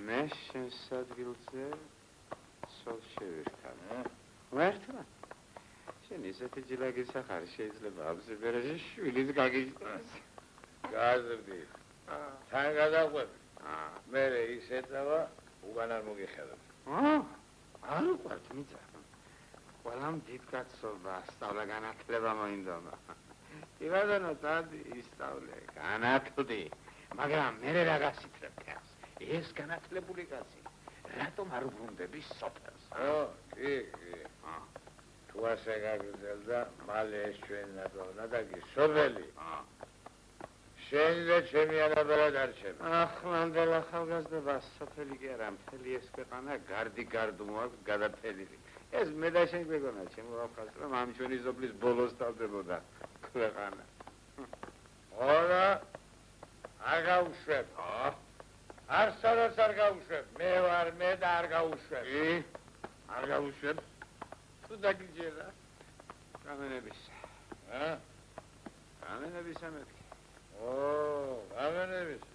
მე შენს ადგილზე სულ შევირთანე. მართლა? შენ ისეთი ჯილაკი სახარი შეიძლება აბზებერაში შვილიც გაგიჭდას. გაზრდი. თან გადაყვები. მე ის ეწევა უგან არ მოგიხედავ. არ უყვართ მიწა. ყველამ დიდ კაცობა, სწავლა განათლება მოინდომა. ივანო დადი ისწავლე, განათლდი, მაგრამ მე რაღაცით რქავს. ეს განათლებული კაცი, რატომ არ უბრუნდები სოფელს? კი. თუ ასე გაგრძელდა, მალე ეს ჩვენი ნადაგი სოფელი. შენი და ჩემი არაბერად არ ჩემი. ახლანდელ ახალგაზრდობა სოფელი კი არა, მთელი ეს ქვეყანა გარდი გარდუმოა გადაფერილი. ეს მე და შენ გვეგონა, ჩემო აფხაზ, რომ ამ ჩვენი სოფლის ბოლოს თავდებოდა ქვეყანა. ora არ გაუშვებ. არცადაც არ გაუშვებ. მე ვარ მე და არ გაუშვებ. არ გაუშვებ? თუ დაგიჯერა. გამენების. გამენების ამეთქი. გამენების.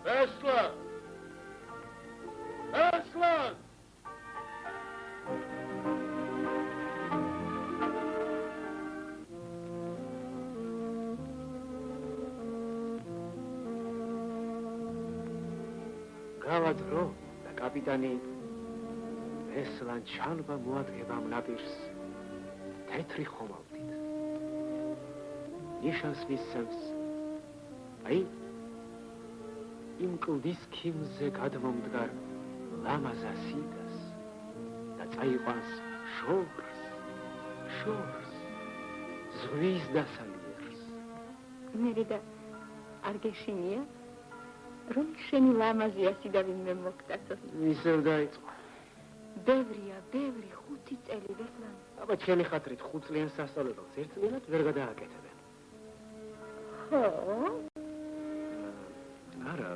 Aslan! გავადრო და კაპიტანი ესლან ჩალვა მოადგება ნაპირს თეთრი ხომალდით. ნიშანს მისცემს აი იმ კლდის ქიმზე გადმომდგარ ლამაზ ასიდას და წაიყვანს შორს ზღვის დასალიერს. მერე და არ გეშინია რომ შენი ლამაზი ასიდა ვინმე მოგტაცო. ისევ დაიწყო. ბევრი 5 წელი ვერლან. აბა ჩემი ხათრით 5 წლიან სასწავლებელს ერთდღიურად ვერ გადააკეთებენ. ხო? არა,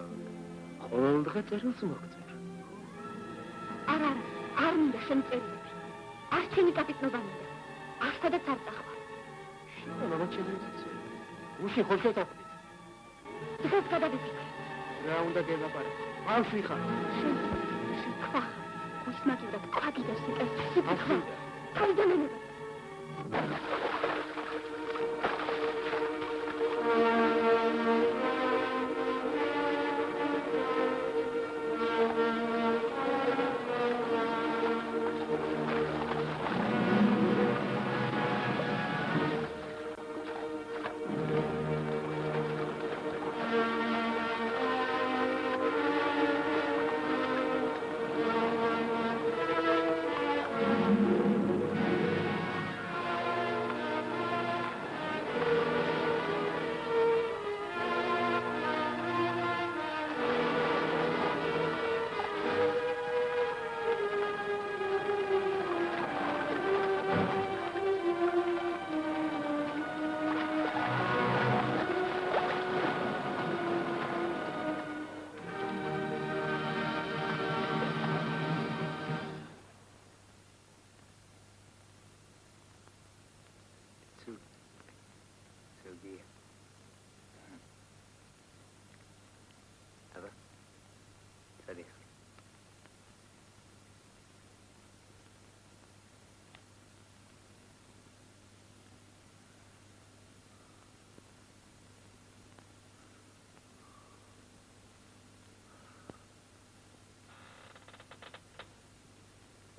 ყოველდღე წერილს მოგწერ. არ მინდა შენ წერილები. არ ჩემი კაპიტნობა მინდა. ასადაც არ წახვარ. შენ ჩემიციცე. უშენ ხო შეტახვით. დღეს გადავიფიქრე. რა უნდა გელაპარაკო? ბავშვი ხარ. შენ თქვა. გუსმაკივრად თქვა კიდევ სიკეთე. თავიდანენება.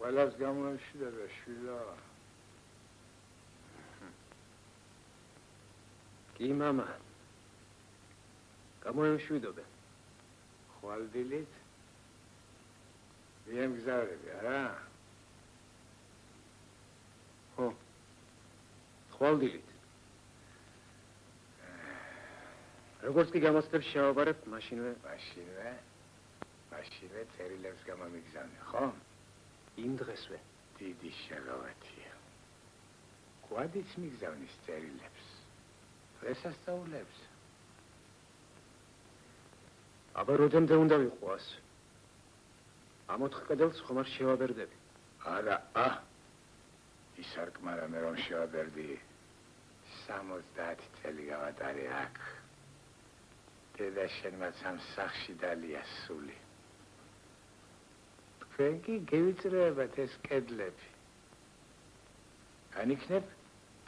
ყველას გამოემშვიდობა, შვილო. კი, მამა. გამოემშვიდობა. ხვალდილით? მიემგზავრები, არა? ხო. ხვალდილით. როგორც კი გამოსწრებს შევაბარებ, მაშინვე მაშინვე წერილებს გამომიგზავნე, ხო? იმ დღესვე. დიდი შეგავათია. კვადიც მიგზავნის წერილებს. დღესასწაულებს. აბა როდემდე უნდა ვიყვას? ამ 4 კედელს ხომ არ შევაბერდები? არა, ის არ კმარა მე რომ შევაბერდი. 70 წელი გავატარე აქ. დედა შენმაც ამ სახლში დალია სული. თქვენ კი გევიწროებათ ეს კედლები. განიქნებ,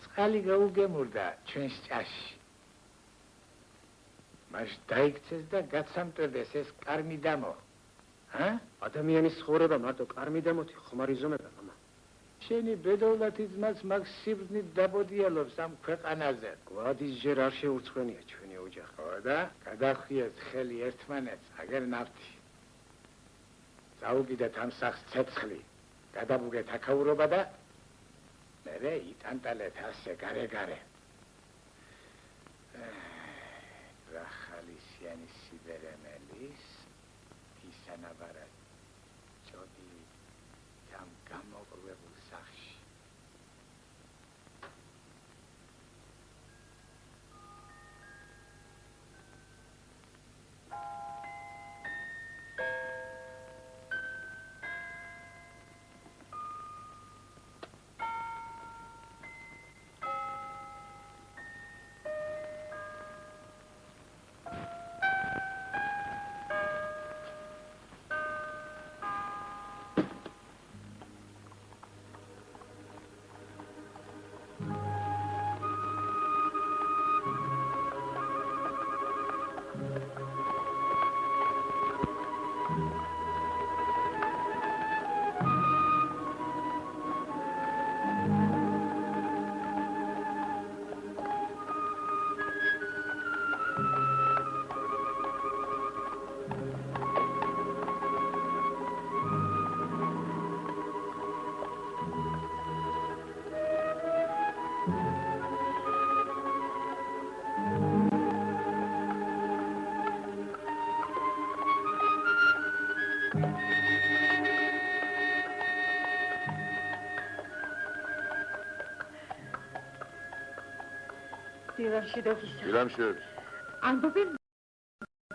წყალი გაუგემურდა ჩვენს ჭაში. მას დაიქცეს და გაცამტვერდეს ეს კარმიდამო. ადამიანის ცხოვრება მარტო კარმიდამოთი ხომ არ იზომება, მამა? შენი ბედოვლათი ძმაც მაგ სიბრძნით დაბოდიალობს ამ ქვეყანაზე. გვადის ჯერ არ შეურცხვენია ჩვენი ოჯახი. ხო და გადახვიეთ ხელი ერთმანეთს, აგერ ნავთი. წაუგიდეთ ამ სახლს ცეცხლი, გადაბუგეთ აქაურობა და მერე იტანტალეთ ასე გარე-გარე. რა ხალისიანი სიბერემელის ისანაბარა ჭოდი ამ გამოყრებულ სახლში. დილამშვიდობის. ამბობენ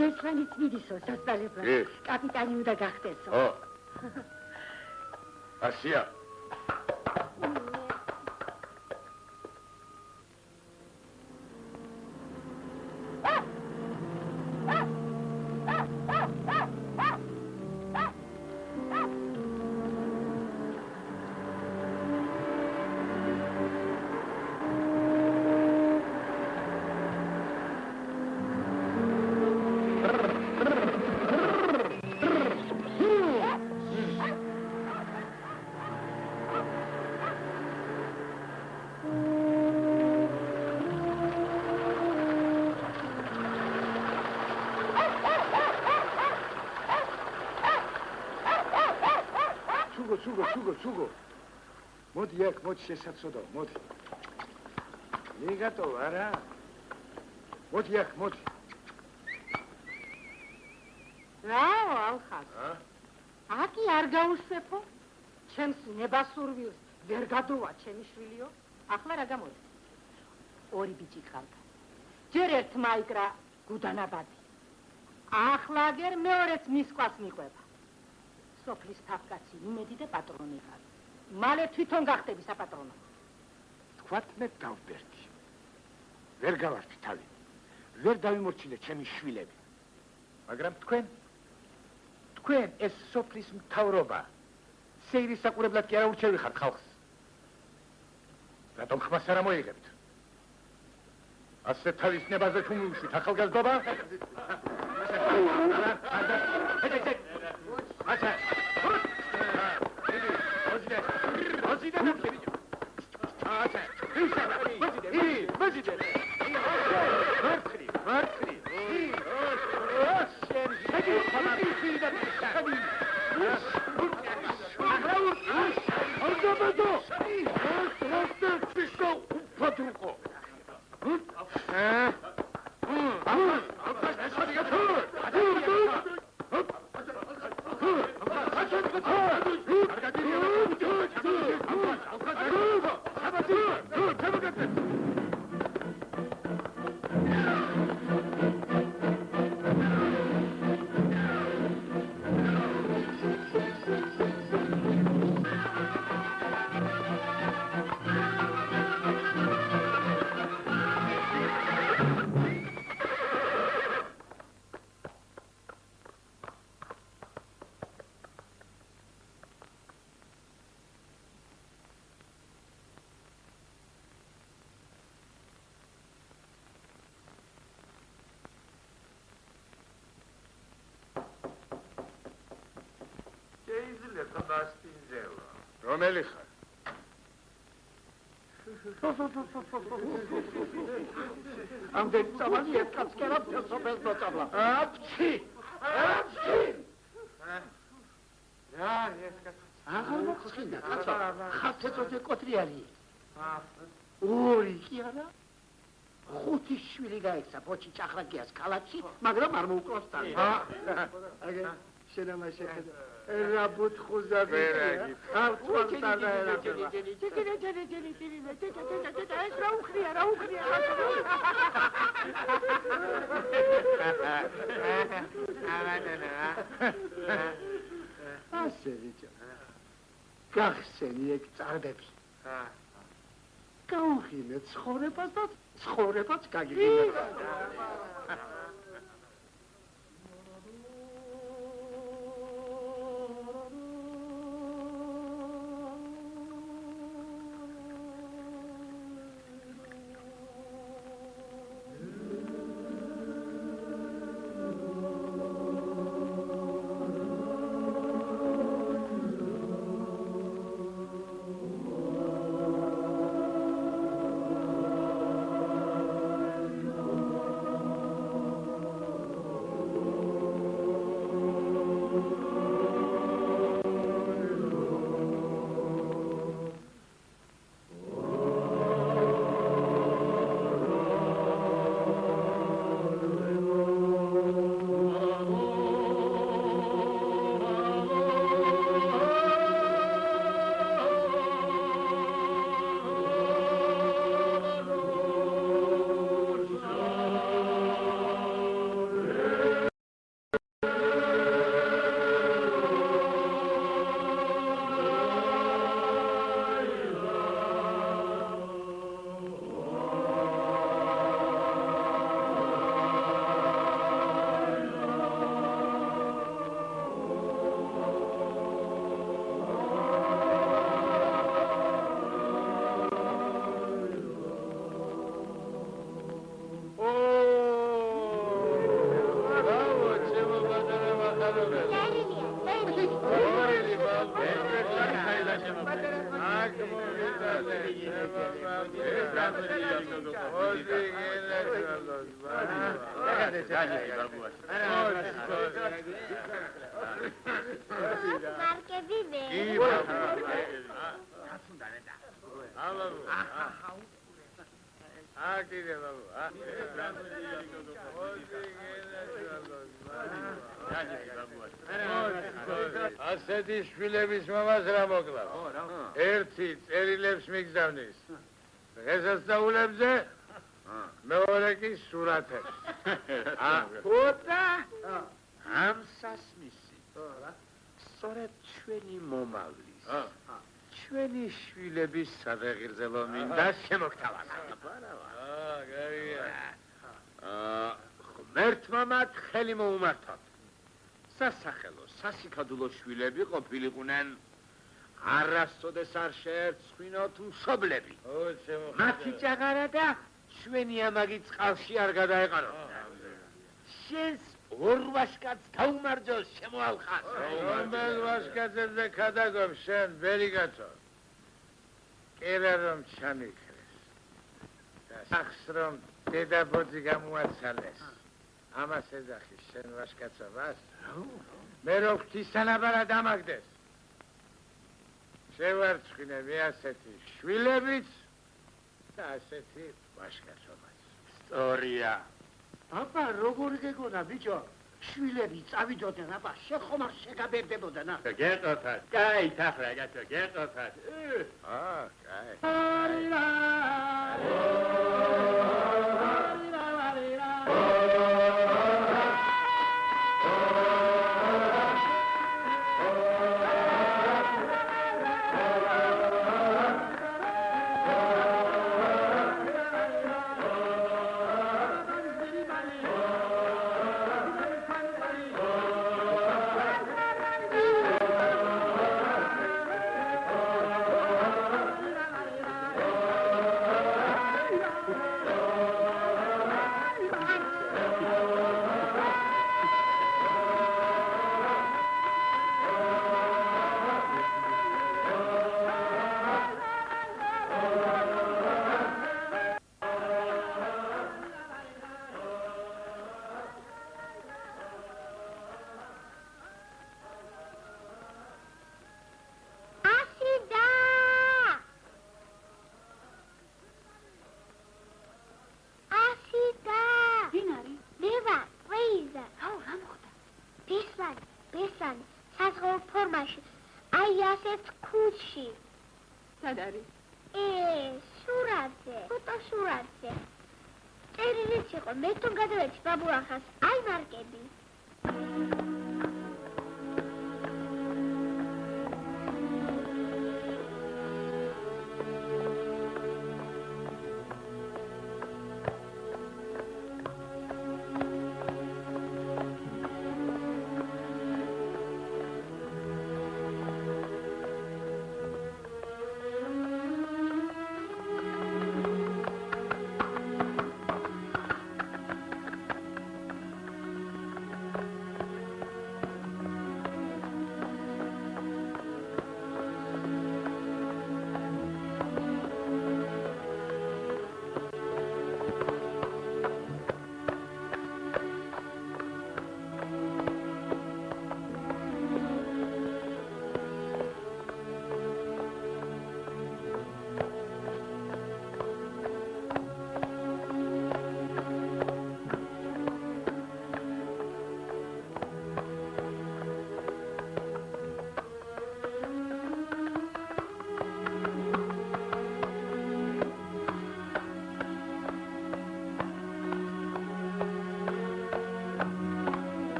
დესვანი წვიდისო სასწავლებლად. კაპიტანი უნდა გახდესო. ასია. სუგო. მოდი აქ, მოდი შესაძოდო, მოდი. მიგატო არა? მოდი აქ, მოდი. რა, ალხას? აკი არ გაუსვეფო? ჩემს ნებასურვილს ვერ გადოვა ჩემი შვილიო? ახლა რა გამოდის? 2 ბიჭი ყავდა. ჯერ ერთმა იკრა გუდანაბადი. ახლა გერ მეორეც მისყვას მიყვება. სოფლის თავკაცი იმედი და პატრონი ხარ. მალე თვითონ გახდები საპატრონო. თქვათ მე დავბერდი. ვერ გავარდი თავი. ვერ დავიმორჩილე ჩემი შვილები. მაგრამ თქვენ ეს სოფლის მთავრობა სეირის საყურებლად კი არ აურჩევი ხართ ხალხს. რატომ ხმას არ ამოიღებთ? ასე თავის ნებაზე თუ მიუშვით ახალგაზრდობა? შეიძლება მასპინძელო. რომელი ხარ? ამდენ წამალი ერთად კერა ფესოფეს მოწამლა. აფჩი! რა, ეს კაცი. აღარ მოხსნა, კაცო. ხათეწოთე კოტრიალი. ორი კი არა? ხუთი შვილი გაეცა ბოჩი ჭახრაკიას ქალაქში, მაგრამ არ მოუკლავს თან. აგე შენამა შეხედა. რა ბუთხუზადია. ხალხთან არა. ეს რა უხრია. ასე ვიჭო. გახსენი ეგ წარბები. გაუხილე ცხოვრებას და ცხოვრებაც გაგიგინა. ასეთი შვილების მამას რა მოკლავს? ერთი წერილებს მიგზავნის. დღესასწაულებზე მეორე კი სურათებს. ხოდა ამ სასმისი. სწორედ ჩვენი მომავლის. ჩვენი შვილების სადღეღირძელო მინდა შემოგთავაზა. გარია. ღმერთმამად ხელი მოუმართოთ. სასახელო, სასიქადულო შვილები ყოფილიყვნენ. არასოდეს არ შეერცხვინოთ მშობლები. მათი ჭაღარა და ჩვენი ამაგი წყალში არ გადაეყაროთ. შენს ორ ვაშკაცს დაუმარჯოს შემოალხას. რომელ ვაშკაცებზე გადაგობ შენ ბერიგათო. კერა რომ ჩამიქრეს. და სახს რომ დედაბოძი გამოაცალეს. ამას ეძახი შენ ვაშკაცობას? მე რო ღვთისთანაბარა დამაგდეს. შევარცხინე მე ასეთი შვილებიც და ასეთი ვაშკაცობაც. სწორია. აბა, როგორ გეგონა, ბიჭო? შვილები წავიდოდნენ, აბა, შენ ხომ არ შეგაბერდებოდან, ა? გეტოთად, კაი, თახრა, გაწო, გეტოთად. კაი.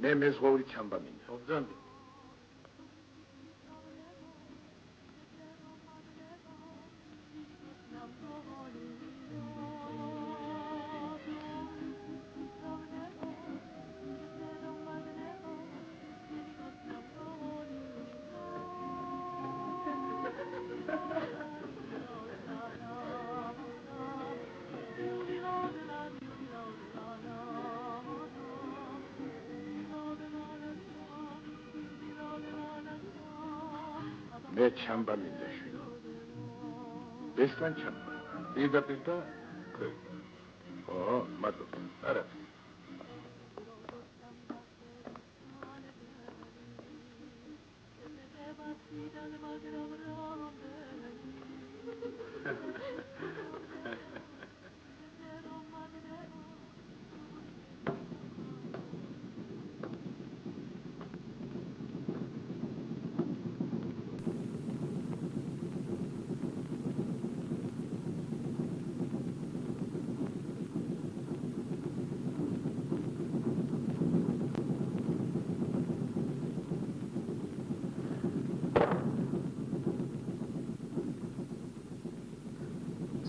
მე მეზღვაური ჩამბა მინდა. ობძანდი. მე ჩამბა მინდა შვილი. ესთან ჩამბა. პირდაპირ და? ო, მადლობა. არა.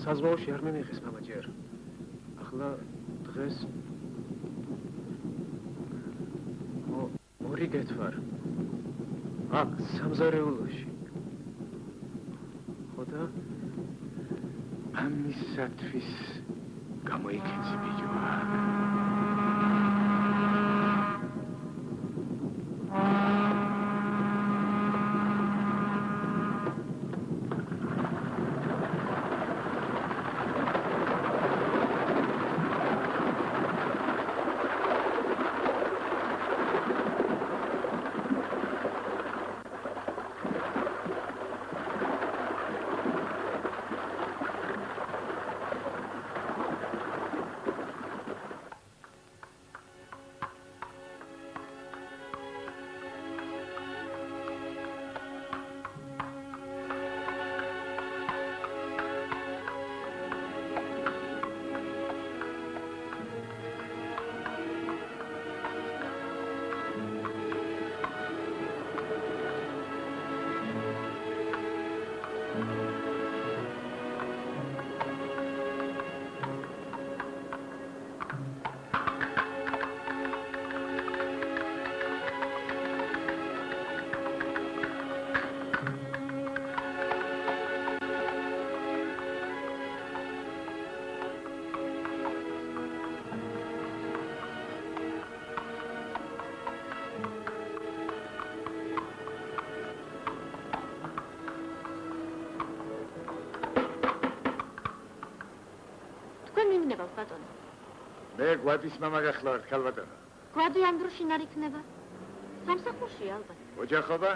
საზღვაოში არ მემიღეს მამა ჯერ. ახლა დღეს ორი გეთვარ. აქ სამზარეულოში. ხო და ამისათვის გამოიქეცი ბიჭო. ბატონო. მე გვადის მამა გახლავართ, ქალბატონო. გვადი ამ დროში არ იქნება. სამსახურში ალბათ. ოჯახობა?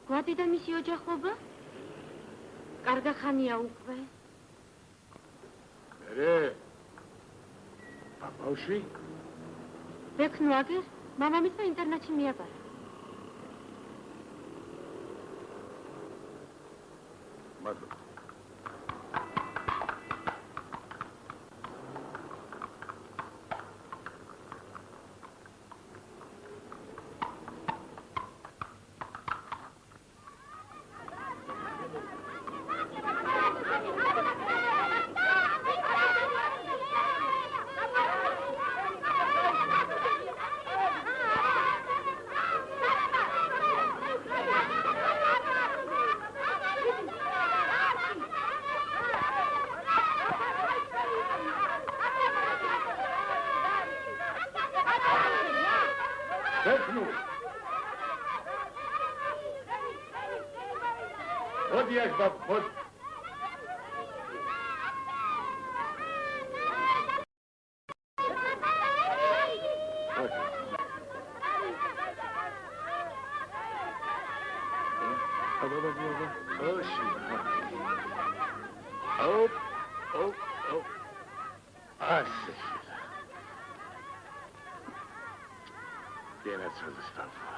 გვადი და მისი ოჯახობა? კარგა ხანია უკვე. მერე? ბავშვი? ვექნო აგერ, მამამისმა ინტერნეტში მიაბარა. მადლობა. Odiak bab, od.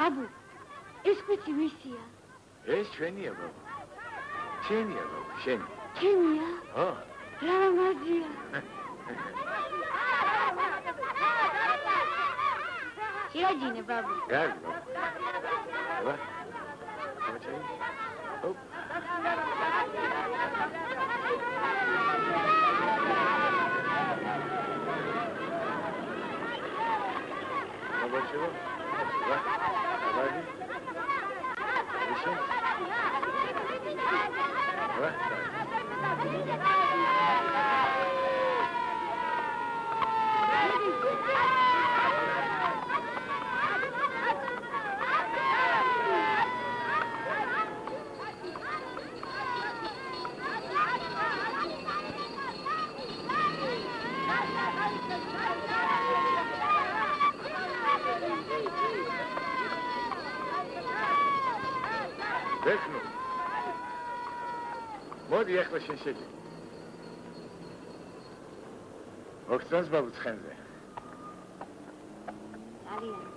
Abu, ეს კვიცი ვისია? ეს ჩვენია, ბაბა. ჩვენია, ბაბა, შენი. ჩვენია? ხო. რა მაგია? შიაჯინე, ბაბა. გაიგე, ბაბა. ბაბა. ოპ. ბაბა, შევა. Veknu. Modi ახლა შენ შეგი. ოქცანს ბაბუ ცხენზე. არიან.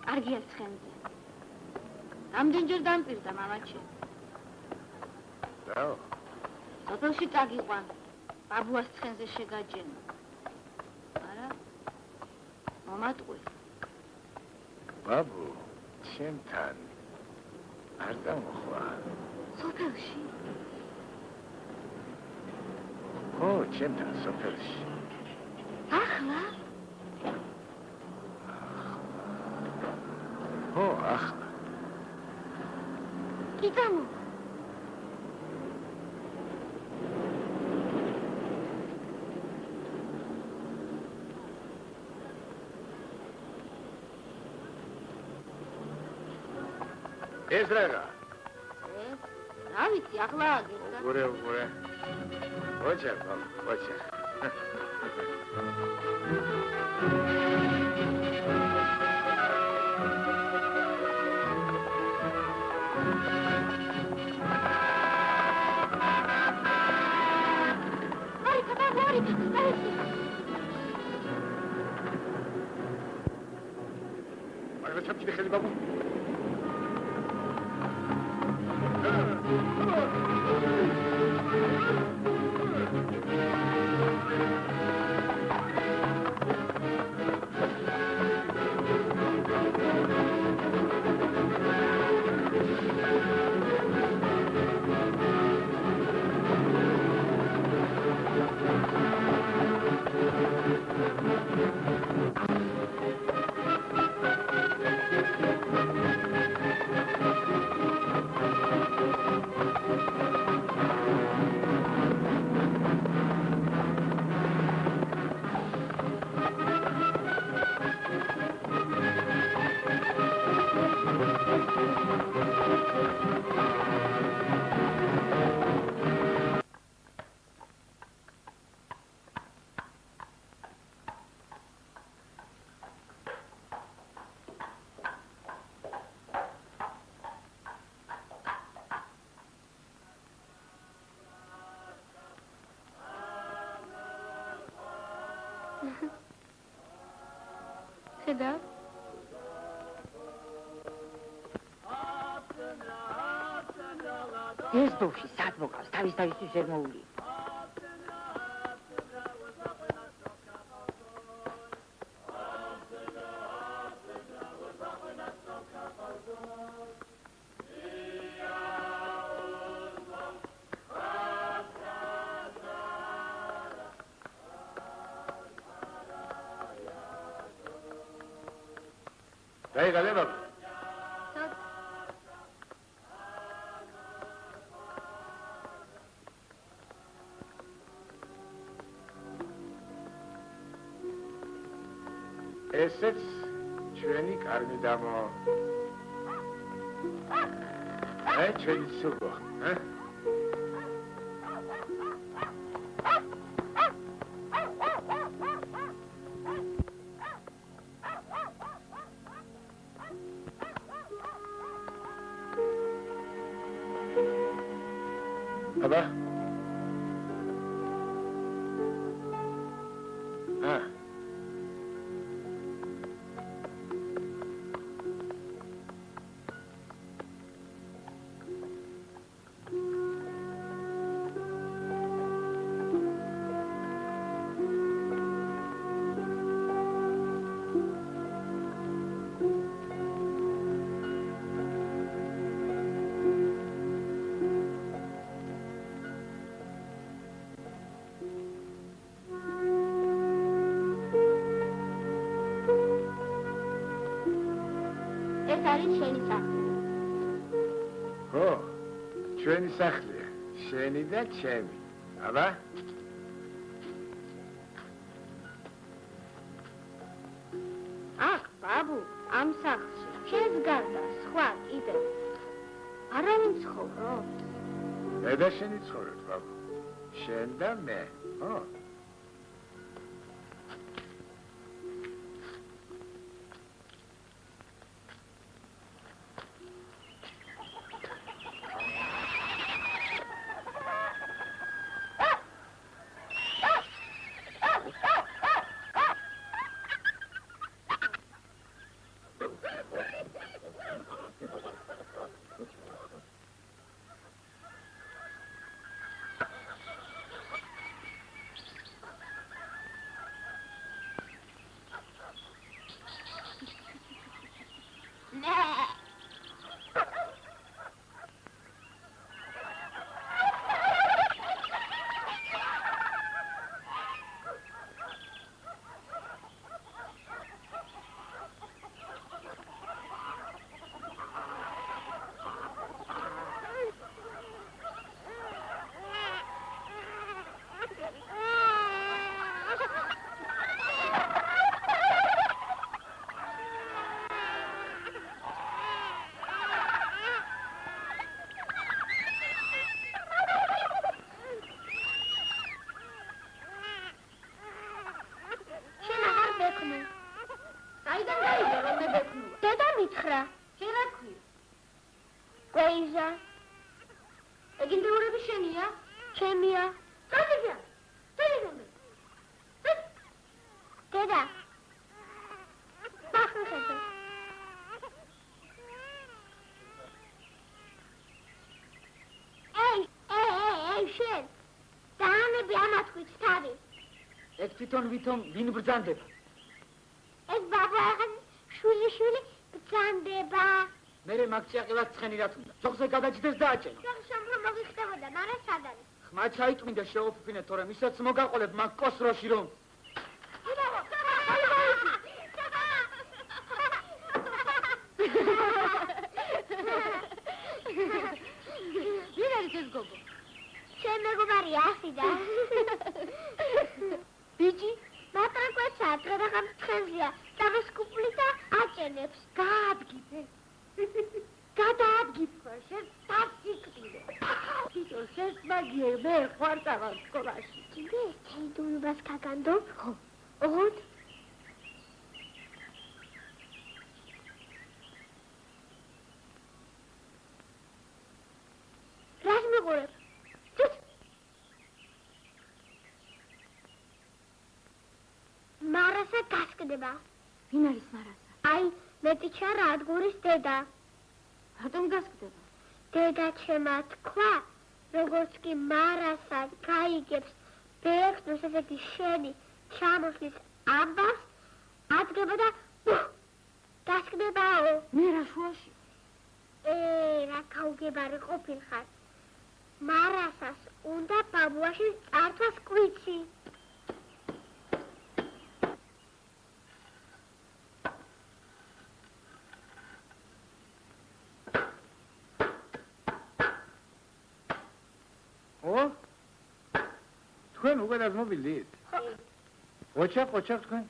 კარგია ცხენზე. ამდენჯერ დამპირდა მამაჩე. რაო? სოფელში წაგიყვან. ბაბუას ცხენზე შეგაჯენა. არა? მომატყვი. ბაბუ, შენთან არ დამოხვა. სოფელში? ჩემთან სოფელში. ახლა? ხო, ახლა. კი გამო. ეს რა? რა ვიცი, ახლა აგერდა. უგურე. ოჩა. მაგრამ ჩამჭი ხელი ბაბუ. ხედავ? ეს ბავშვი სად მოკავს? თავისთავისთვის ვერ მოული. დაიღალე ბაბუ. ესეც ჩვენი კარმიდამო. ჩვენი სულო, აბა. ეს არის შენი სახლი. ხო, ჩვენი სახლია, შენი და ჩემი. აბა? აქ, ბაბუ, ამ სახლში, შენს გარდა, სხვა კიდევ. არავინ ცხოვრობს? მე და შენი ცხოვრობთ, ბაბუ. შენ და მე, ხო? საიდან გაიგე რომ მე ბექნუა? დედა მითხრა. შენ რა ქვია? გვეიზა. ეგინდეურები შენია? ჩემია. წადია. წადია. დედა. ბახუხეთო. ეი, შენ. დაანები ამათქვით თავი. ეგ თვითონ ვინ ბრძანდება? ეს ბაბა ახალ შვილი ბრძანდება. მერე მაგ ჭიაყელას ცხენი რა თუნდა. ზოგზე გადაჭდეს დააჭენო. შეხშამრო მოგიხდებოდა, მაგრამ სად არის? ხმა ჩაიტმინდა შეოფუფინე, თორემ ისაც მოგაყოლებ მაგ კოსროში რომ ვინ არის ეს გოგო? შენ მეგობარი ახიდა. ბიჭი? მატრაკვეცა ტრედაღამ ცხენზია, დაღესკუპლი და აჭენებს. გაადგიფე. გადაადგიფე, შენ დაფიქრე. ბიჭო, შენ მაგიერ მე ხარ წავალ სკოლაში. კიდე ჩაიდულობას გაგანდო? ხო. ოღონდ რას მიყურებ? მარასა გასკდება. ვინ არის მარასა? აი, მეტიჩა რადგურის დედა. რატომ გასკდება? დედა ჩემა თქვა, როგორც კი მარასა გაიგებს ბექნოს ესეთი შენი ჩამოსვლის ამბავს, ადგება და გასკდებაო. მე რა შუაში? რა გაუგებარი ყოფილხარ. მარასას უნდა ბაბუაში წართვას კვიცი. თქვენ უკვე დაგმობილდით? ოჩახ თქვენ?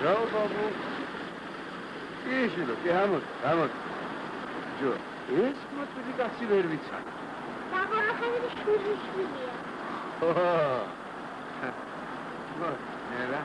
რა ბაბუ? ისინო, კი ამოთ. ჯო, ეს მოწვილი კაცი ვერ ვიცან. დაგოროხები შვილია. ნელა.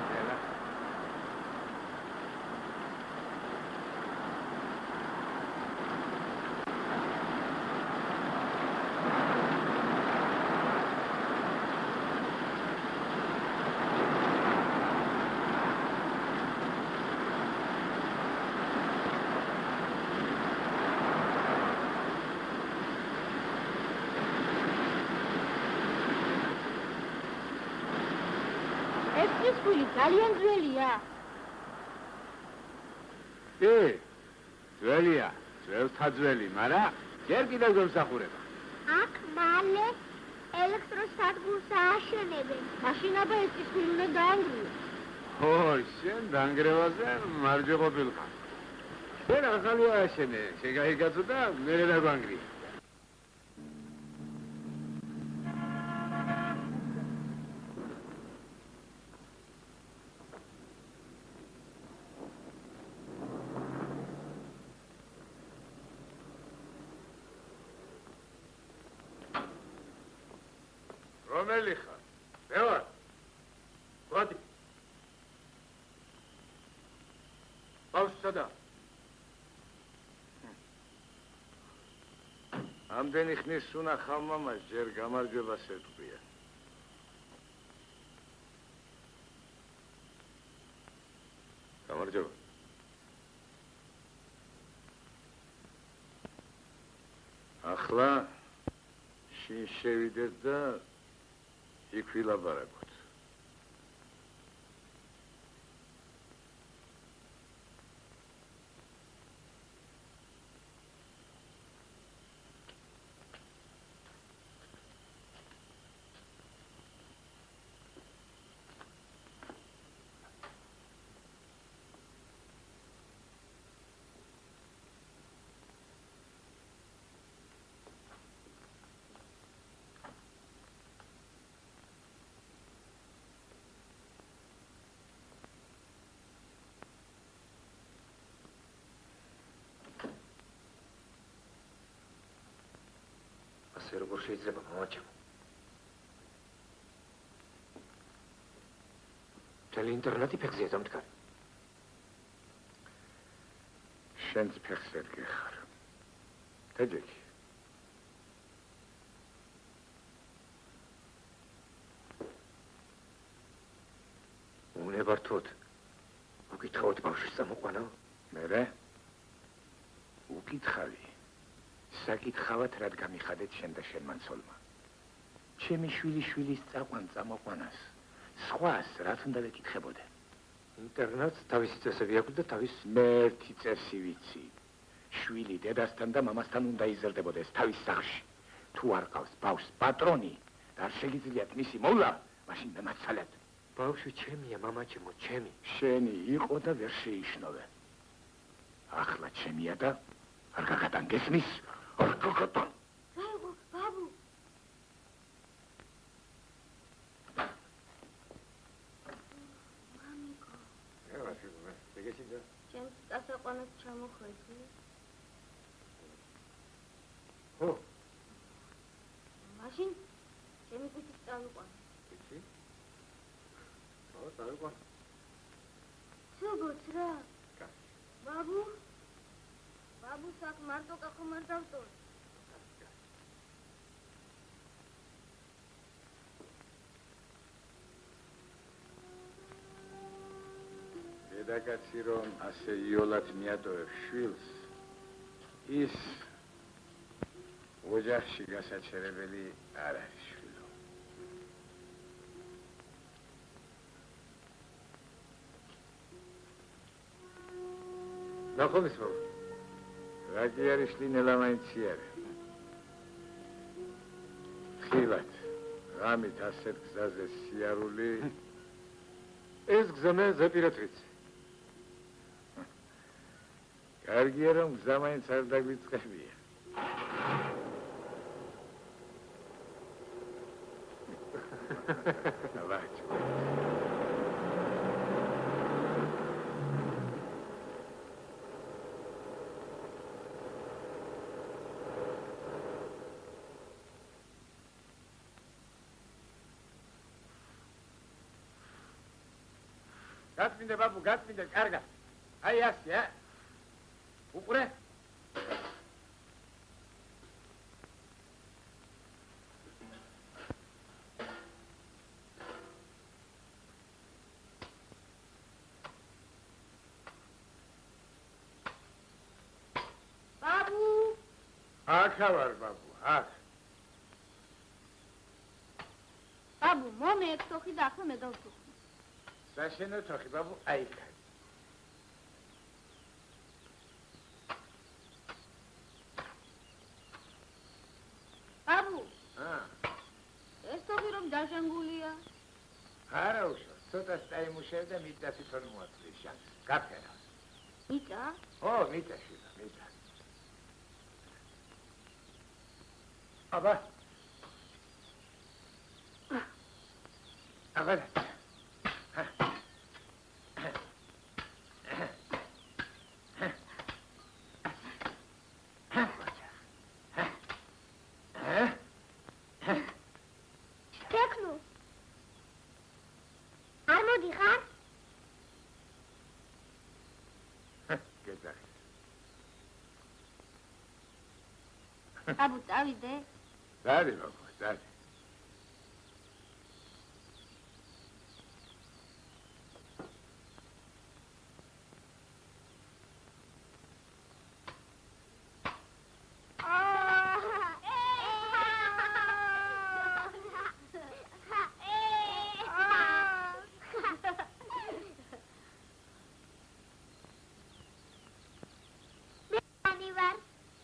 ეს ფული ძალიან ძველია. ძველია, ძველთაძველი, მაგრამ ჯერ კიდევ გემსახურება. აქ მალე ელექტროსადგურს ააშენებენ. მაშინ აბა ეს ფული უნდა დაანგრიო. შენ დანგრევაზე მარჯვე ყოფილიყარ. შენ ახალი ააშენე, შეგაიგაცო და მერე დაგვანგრია. რომელი ხარ? მე ვარ. ვადი. ბავშვსადა. ამდენი ხნის უნახავ მამას ჯერ გამარჯვებას ეთქვია. გამარჯობა. ახლა შინ შევიდეთ და იქ ვილაპარაკოთ. როგორ შეიძლება მოვაჭამო? მთელი ინტერნეტი ფეხზეა დამდგარი. შენც ფეხს ვერ გეხარ. თეჯექი. უნებართოდ უკითხავთ ბავშვის წამოყვანა? მერე? უკითხავი. საკითხავად რად გამიხადეთ შენ და შენმა ცოლმა. ჩემი შვილიშვილის წამოყვანას. სხვას რაც უნდა ვეკითხებოდე? ინტერნეტს თავისი წესები აქვს და თავის მე ერთი წესი ვიცი. შვილი დედასთან და მამასთან უნდა იზრდებოდეს თავის სახლში. თუ არ ყავს ბავშვს პატრონი და არ შეგიძლიათ მისი მოვლა, მაშინ მემაცალეთ. ბავშვი ჩემია, მამაჩემო, ჩემი. შენი იყო და ვერ შეიშნოვე. ახლა ჩემია და არ გაგატან გესმის? არ გაგატან. ბაბუ. მამიკო. ეგეშიდა. ჩემს დასაყვანად ჩამოხვედი. ხო. მაშინ ჩემი კუჩით წავიყვანე. იცი? ხო, წავიყვანე. შეგოც რა? ბაბუ? ბაბუ საკ მარტო კახო არ დავწორ. დედაკაცი რომ ასე იოლად მიატოვებს შვილს, ის ოჯახში გასაჩერებელი არ არის შვილო. ნახომის მამა. რა კი არის ლინელა მაინცი არის. ხილად, ღამით ასეთ გზაზე სიარული. ეს გზა მე ზეპირად ვიცი. კარგია რომ გზა მაინც არ დაგვიწყებია. გაწმინდა ბაბუ, გაწმინდა, კარგად. აი ასე, უყურე. ბაბუ აქა ვარ ბაბუ, აქ. ბაბუ მომე ეგ თოხი და ახლა მე დავთუხ საშენო თოხი ბაბუ, აი იქ. ბაბუ ეს თოხი რომ დაჟანგულია არა უშო, ცოტა სტაიმუშევ და მიწა თვითონ მოაწვის შან. გაფერა. მიწა ო, მიწა შვილა, მიწა. აბა. აბა. ტექნო არ მოდიხარ გეძახი. ბაბუ წავიდე დადი ბაბუ, დადი.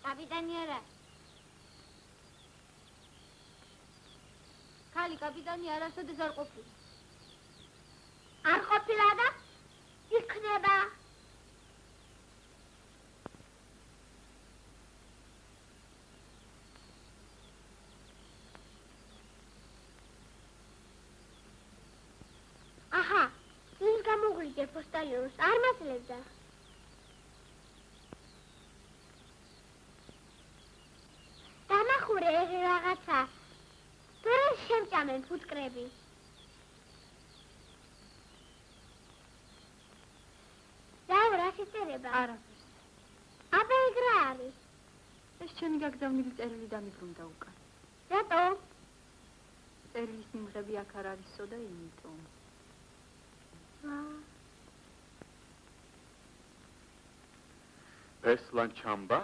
კაპიტანი არა ხალი კაპიტანი არასოდეს არ ყოფილა არ ყოფილა და იქნება აჰა ის გამოგვიძე პოსტალიონს არ მასლებდა დამახურე ეს რაღაცა თორე შემჭამენ ფუტკრები დაუ რა შეწერება არაფერს. აბა ეგ რა არის ეს ჩემი გაგზავნილი წერილი დამიბრუნდა უკან. რატო წერილის მიმღები აქ არ არისო და იმიტომ. ბესლან ჩამბა?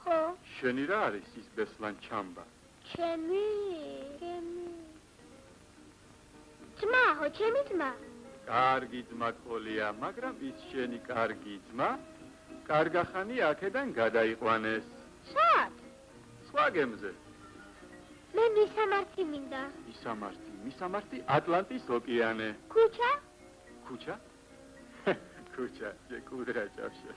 ხო შენი რა არის ის ბესლან ჩამბა? ჩემი ძმა ხო ჩემი ძმა კარგი ძმა ყოლია, მაგრამ ის შენი კარგი ძმა კარგახანი აქედან გადაიყვანეს. სად სხვა გემზე. მე მისამართი მინდა მისამართი ატლანტის ოკეანე. ქუჩა ქუჩა? ქუჩა, შეკურა ჭავშე.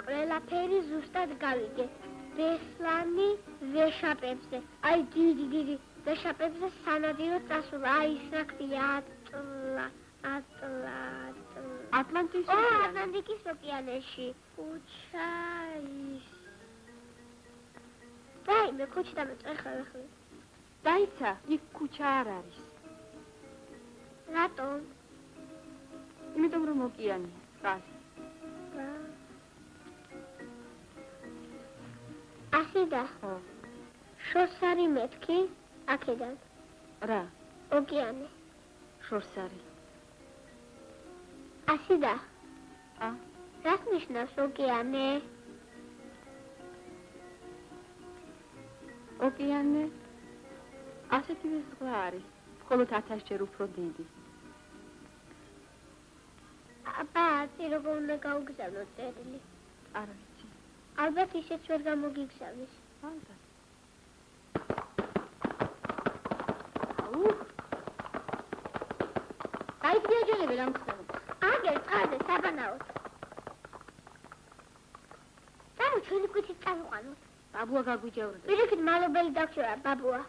ყველაფერი ზუსტად გავიგე ბესლანი ვეშაპებზე აი დიდი ვეშაპებზე სანადიროდ წასულა აი ის ნაქვია ატლანტიკის ოკეანეში ქუჩა ის დაიმე ქუჩა დამეწეხა ახლა დაიცა, იქ ქუჩა არ არის. რატომ იმიტომ რომ ოკეანეა, წყალი. ასიდა ხო. შორს არის მეთქი აქედან რა, ოკეანე შორს არის. ასიდა ა რას ნიშნავს ოკეანე ოკეანე ასეთივე ზღვა არის, მხოლოდ 1000 ჯერ უფრო დიდი. აბა როგორ უნდა გაუგზავნოთ წერილი არ ვიცი. ალბათ ისეც ვერ გამოგიგზავნის ალბათ. აი დიაჯერები რა მქონდა? აგერ წარდე საბანაოდ დაუ ჩვენი კუჩით წავიყვანოთ ბაბუა გაგვიჯავრდა. პირიქით მალობელი დაგჭირა ბაბუა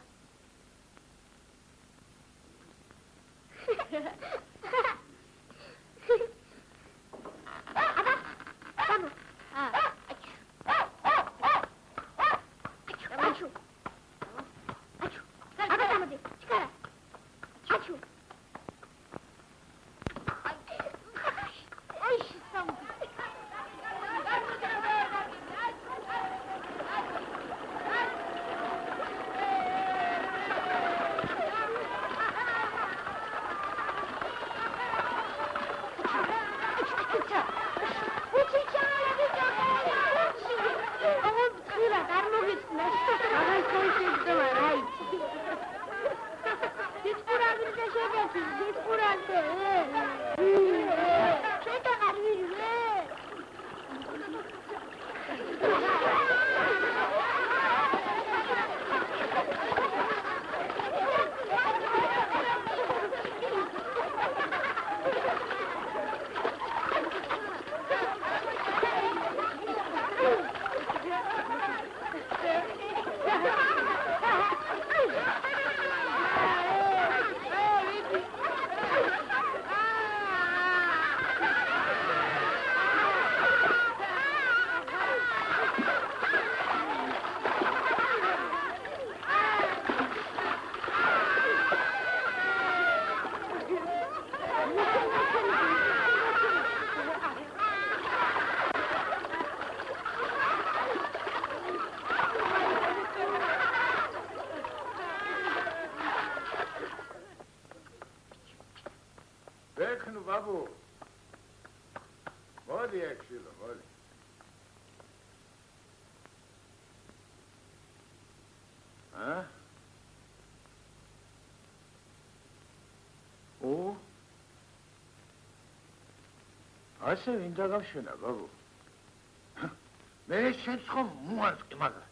ასე ვინ დაგავშენა, ბაბუ? მე შენს ხომ მოანწყი მაგას,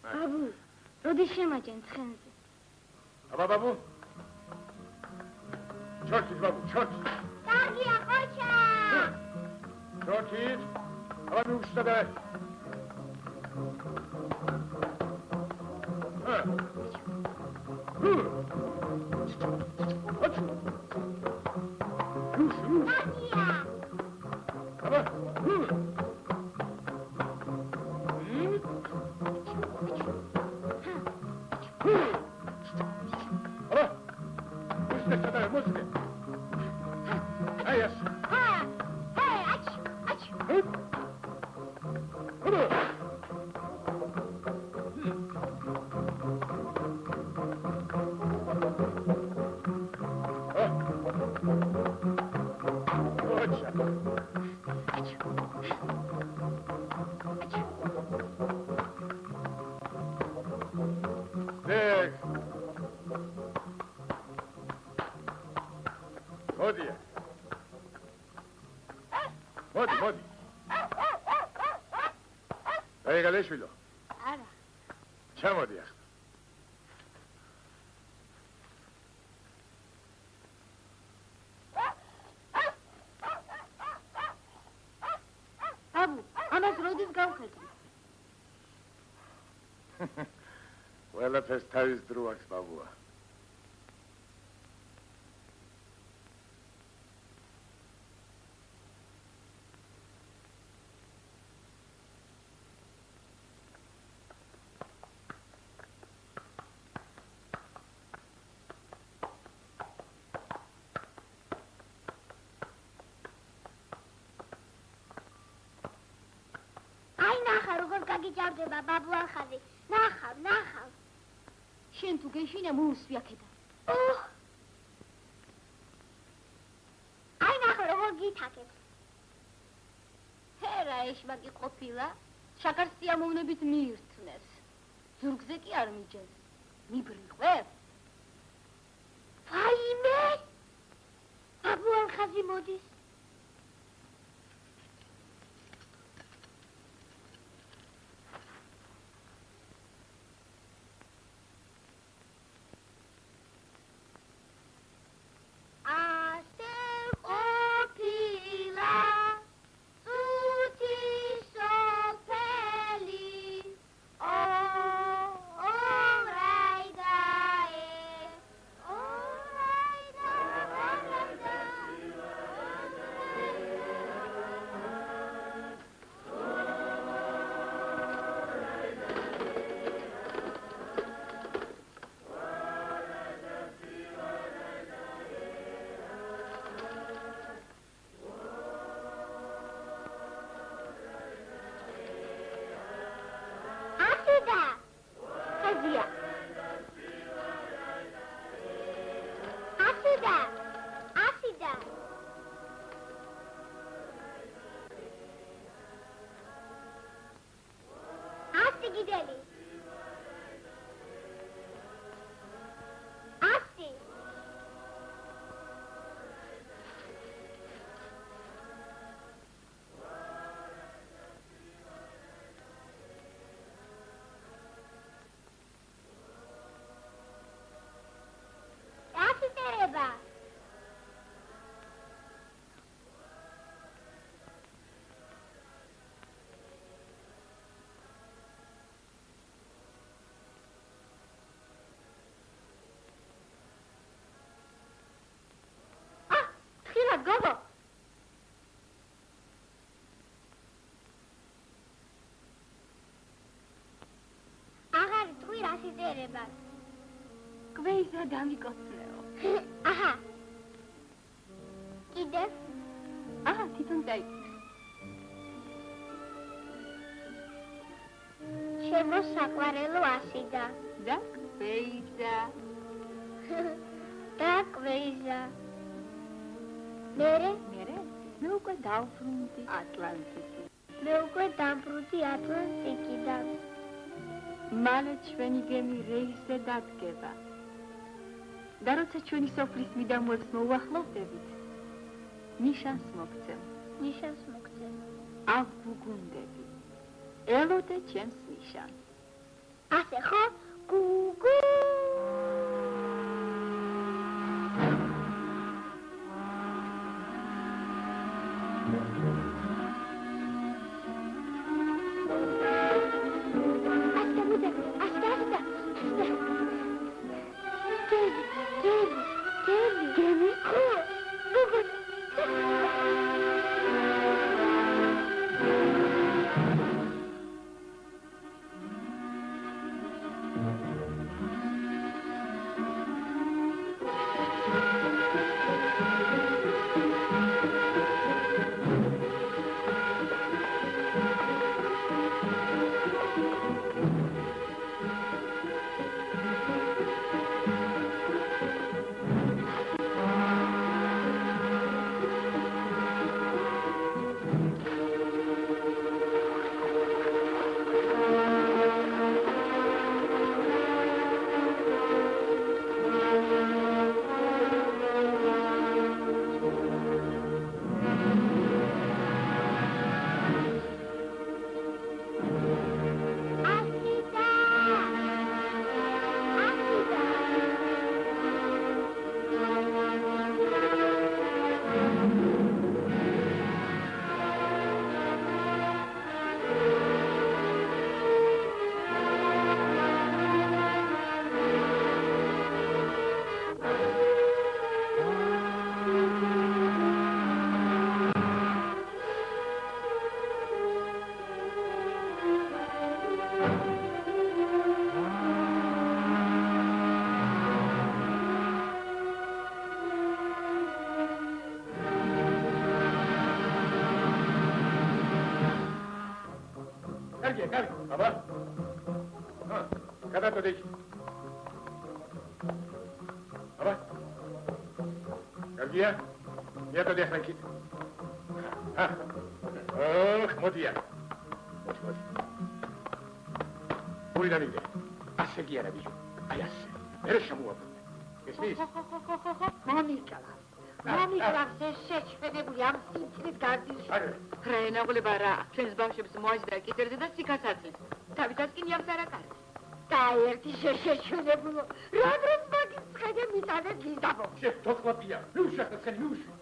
ბაბუ, როდი შემაჯენ ცხენზე? აბა, ბაბუ. ჩორთით, ბაბუ, ჩორთით. დაგია, ყოჩა! ჩორთით. აბა, მიუშტაბე. მოდი. გაიგალეშვილო. არა. ჩამოდი ახლა. ბაბუ, ამას როდის გავხედი? ყველაფერს თავის დრო აქვს, ბაბუა. გაგიჭარდება ბაბუ ახალი. ნახავ. შენ თუ გეშინე მოუსვი აქედან. აი ნახე როგორ გითაკებს. ჰერა ეშმაკი ყოფილა, შაქარს სიამოვნებით მიირთმეს. ზურგზე კი არ მიჯეს. მიბრიყვებ? ვაიმე! ბაბუ ახალი მოდის. გოგო. აღარ თქვი რა სიწერება. გვეიზა დამიკოცნეო. აჰა. კიდევ? აჰა, თვითონ დაიქ. ჩემო საყვარელო ასიდა. და გვეიზა. და გვეიზა. მერე? მე უკვე დავბრუნდი ატლანტისში. მე უკვე დამბრუნდი ატლანტიკიდან. მალე ჩვენი გემი რეისზე დადგება. და როცა ჩვენი სოფლის მიდამოებს მოუახლოვდებით, ნიშანს მოგცემ. ნიშანს მოგცემ. აღვგუნდები. ელოდე ჩემს ნიშანს. ასე ხო? გუგუ! კარგი, აბა. გადაწოდი. აბა. კარგია? მიაწოდი ახლა იქით. მოდია. მოდი. გული დამიგე. ასე კი არა ბიჭო. აი ასე. მე შემოვაბუნე. ესმის? მომიკლავს ეს შეჩვენებული ამ სიცრით გარდიში. ფრენაღლება რა, ჩვენს ბავშვებს მოაჭდა კიწერზე და სიკაცაცლეს. თავითაც კი ნიავს არ აკარებს. და ერთი შეჩვენებულო, რადგან მაგის ხედე მიტანე გიზდაბო. შეთოხლაპია. ნუშა ხსენი ნუშა.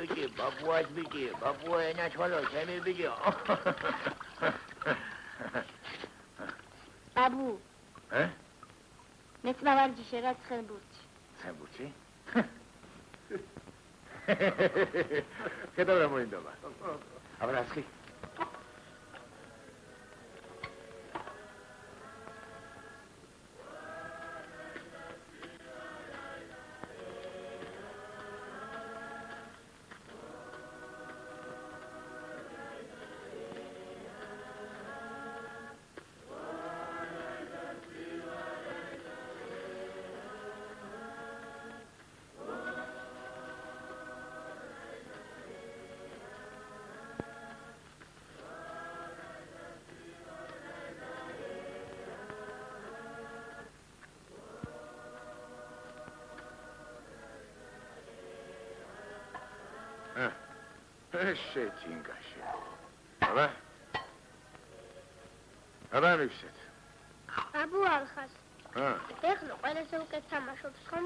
Bitte, Babua ist bitte, Babua ist nicht voll, Sammy bitte. Babu. მე წავარჯი შერა ცხენბურთში. ცხენბურთში? Kedavra moindova. Avraski. შეჯინგაში. აბა? აბა მიხსეთ. ბაბუ ალხას. ეხლა ყველაზე უკეთ თამაშობს ხომ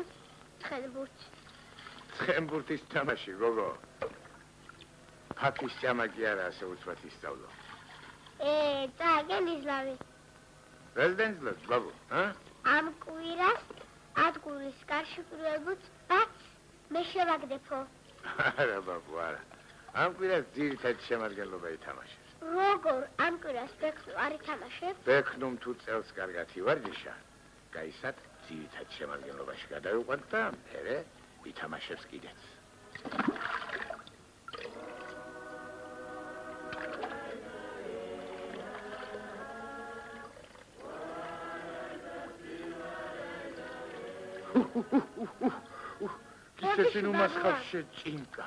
ცხენბურთში. ცხენბურთის თამაში, გოგო. ფაქის ჯამა კი არა ასე უცბად ისწავლო. წააგენ იზლავი. ველდენზლებს, ბაბუ, ამ კვირას ადგულის კარში პირველბურთს ბაც მე შევაგდებო. არა, ბაბუ, არა. ამ კვირას ძირითად შემადგენლობა ითამაშებს. როგორ ამ კვირას ბექნუ არ ითამაშებს? ბექნუმ თუ წელს კარგად ივარჯიშა, გაისად ძირითად შემადგენლობაში გადავიყვანთ და მერე ითამაშებს კიდეც. Kisesinu maskhavshe cinka.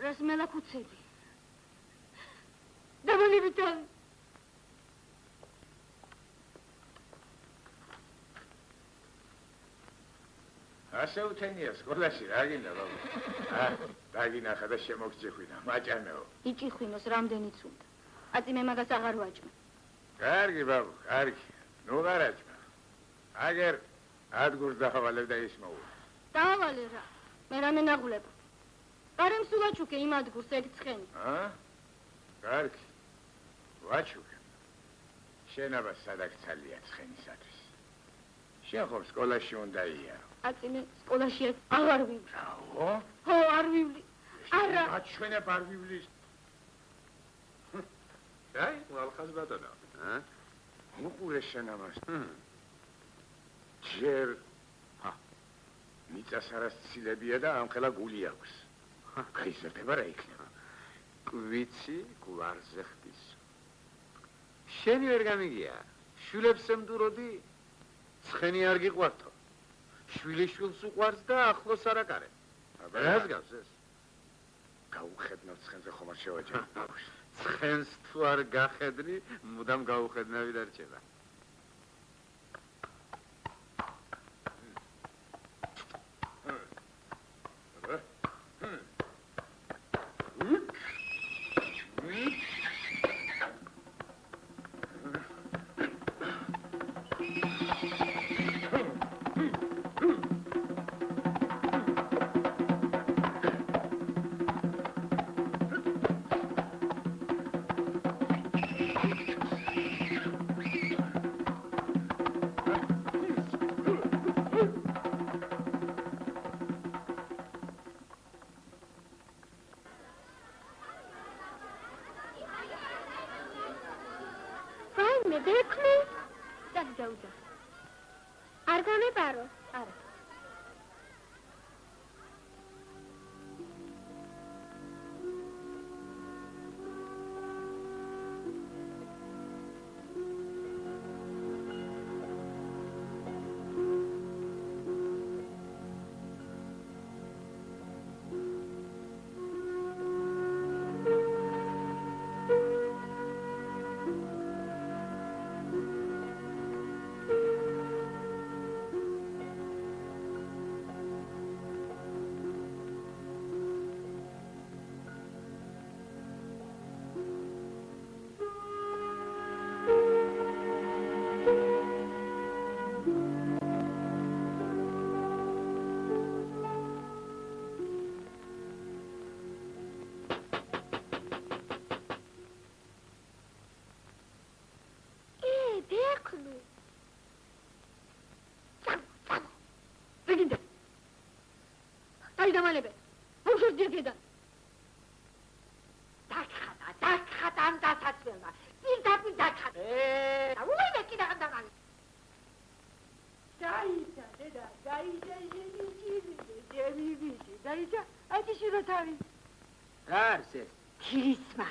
Rasmela kutseli. Dabali bitan. ასე უთენია სკოლაში რა გინდა ბაბა? დაგინახა და შემოგჭიხვინა, მაჭანეო. იჭიხვინოს რამდენიც უნდა. აწი მე მაგას აღარ ვაჭმე. კარგი ბაბა, კარგი. ნუ გარაჭმა. აგერ ადგურს დახავალებ და ის მოუ. დავალე რა. მე რამე ნაღულება. არემ სულაჩუკე იმ ადგურს ეგ ცხენი. კარგი. ვაჩუკე. შენაბა სადაქცალია ცხენისათვის. შენ ხომ სკოლაში უნდა იარო. აწი მე სკოლაში აღარ ვივლი. ო? ხო, არ ვივლი. არა. აჩვენებ არ ვივლის. აი, ალხას ბატონო. უყურე შენ ამას. ჯერ მიწას არასცილებია და ამხელა გული აქვს. გაიზრდება რა იქნება. კვიცი გვარზე ხდის. შენი ვერ გამიგია. შვილებს ემდუროდი, ცხენი არ გიყვართო. შვილიშვილს უყვარს და ახლოს არ აკარე. რას გავს ეს? გაუხედნავ ცხენზე ხომ არ შევაჯამე. ცხენს თუ არ გახედნი, მუდამ გაუხედნავი დარჩება. დაიმალებ. უშვებ დიეთიდან. დახატა ამ დასაცველა. პირდაპირ დახატა. უიმე კიდე გადავალი. დაიჭა, დედა, დაიჭა ჟემიბიჭი, დაიჭა, ათიში თავი. რა არის ეს? თილისმა.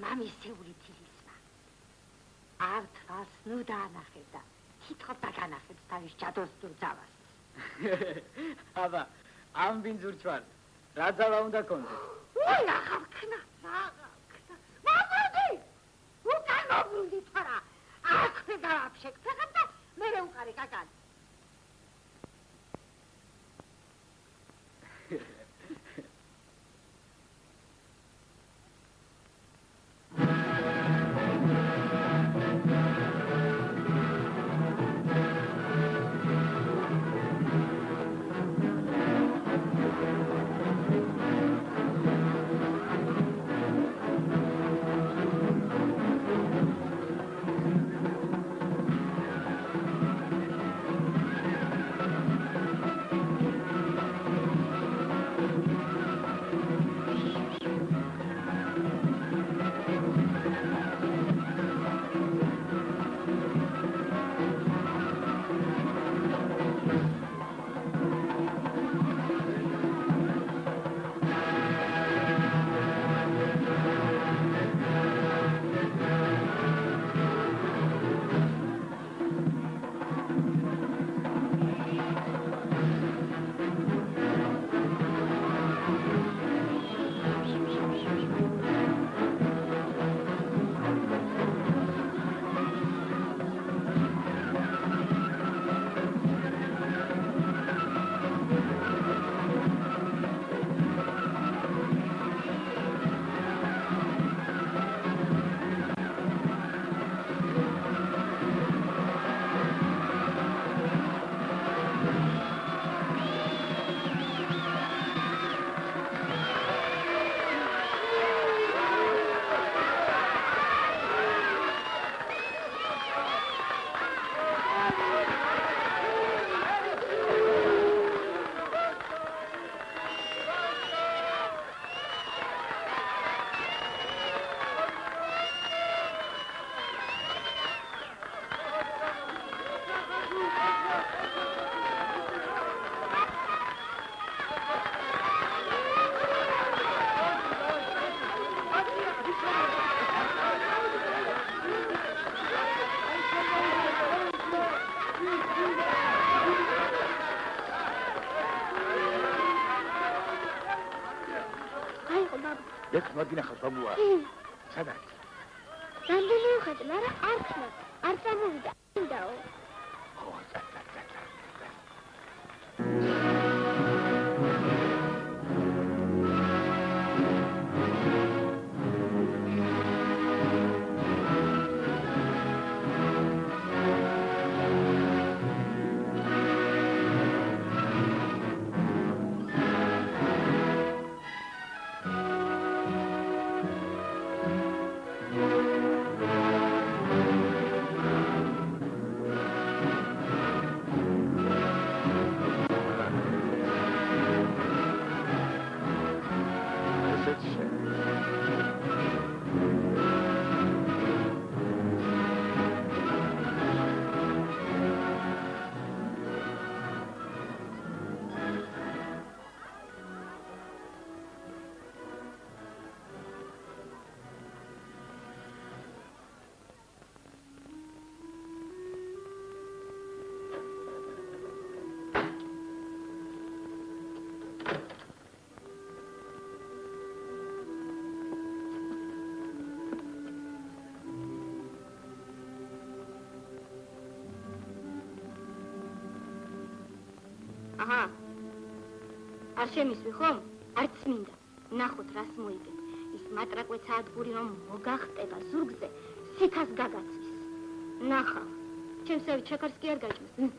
მამისეული თილისმა. ართვას ნუ დაანახეთ და თითქოს დაგანახეთ თავის ჯადოს ძავას. აბა ამ ბინძურჩვარ რა ძალა უნდა კონდეს? ой, აღავქნა. მოგვიდი! უკან მოგვიდი თორა. აქვე გავაფშექცეხებ და მერე უყარი კაკალი. Jetzt mal die nachher vom Uhr. Sadat. რამდენი უხედე, მაგრამ არ ხმა, არ წამოვიდა. ინდაო. Oh, აჰა. არ შემისვი ხომ? არც მინდა. ნახოთ რას მოიგებ. ის მატრაკვე ცადგური რომ მოგახტება ზურგზე, სითას გაგაცვის. ნახავ. ჩემსავით შაქარს კი არ გაჭმის.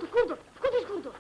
Skurdo, skurdo.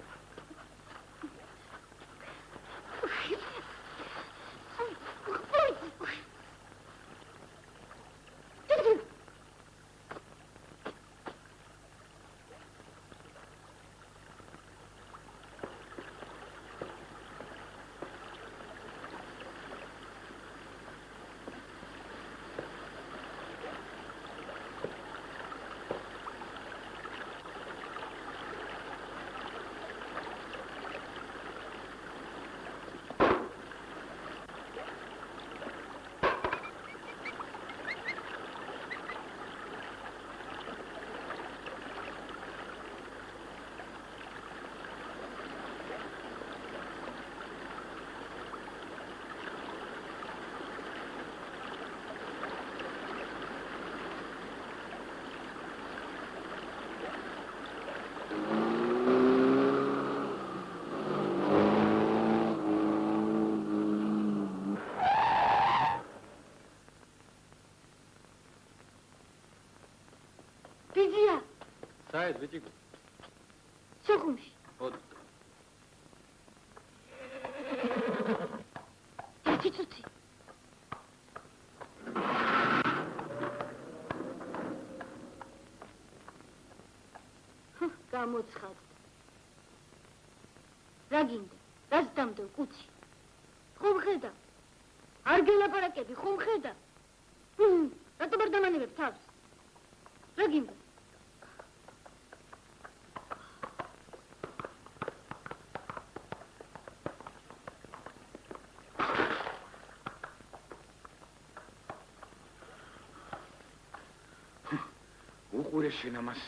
Bizia, საერთოდ ბიჭი სოხუმში. Ციცუცი. გამოცხადდა. რა გინდა? რას დამდევ კუცი? ხომ ხედა? არ გელაპარაკები, ხომ ხედა? რატომ არ დამანებებ თავს? რა გინდა? უყურე შენ ამას.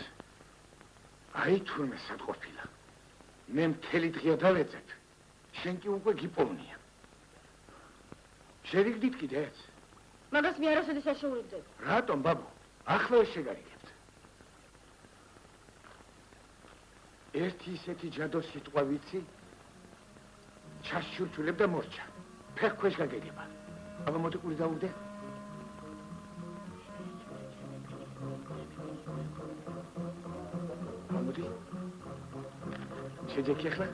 აი თურმე სად ყოფილა. მე მთელი დღე დავეძებ. შენ კი უკვე გიპოვნია. შეგიგდით კიდეც? მაგას მე არასოდეს არ შეურიგდებ. რატომ ბაბუ? ახლა შეგარიგებთ. ერთი ისეთი ჯადო სიტყვა ვიცი, ჩასჩურჩულებ და მორჩა. ფეხ ქვეშ გაგეგება. აბა მოდი ყური დაურდე. მოდი. შეჯექი ახლა?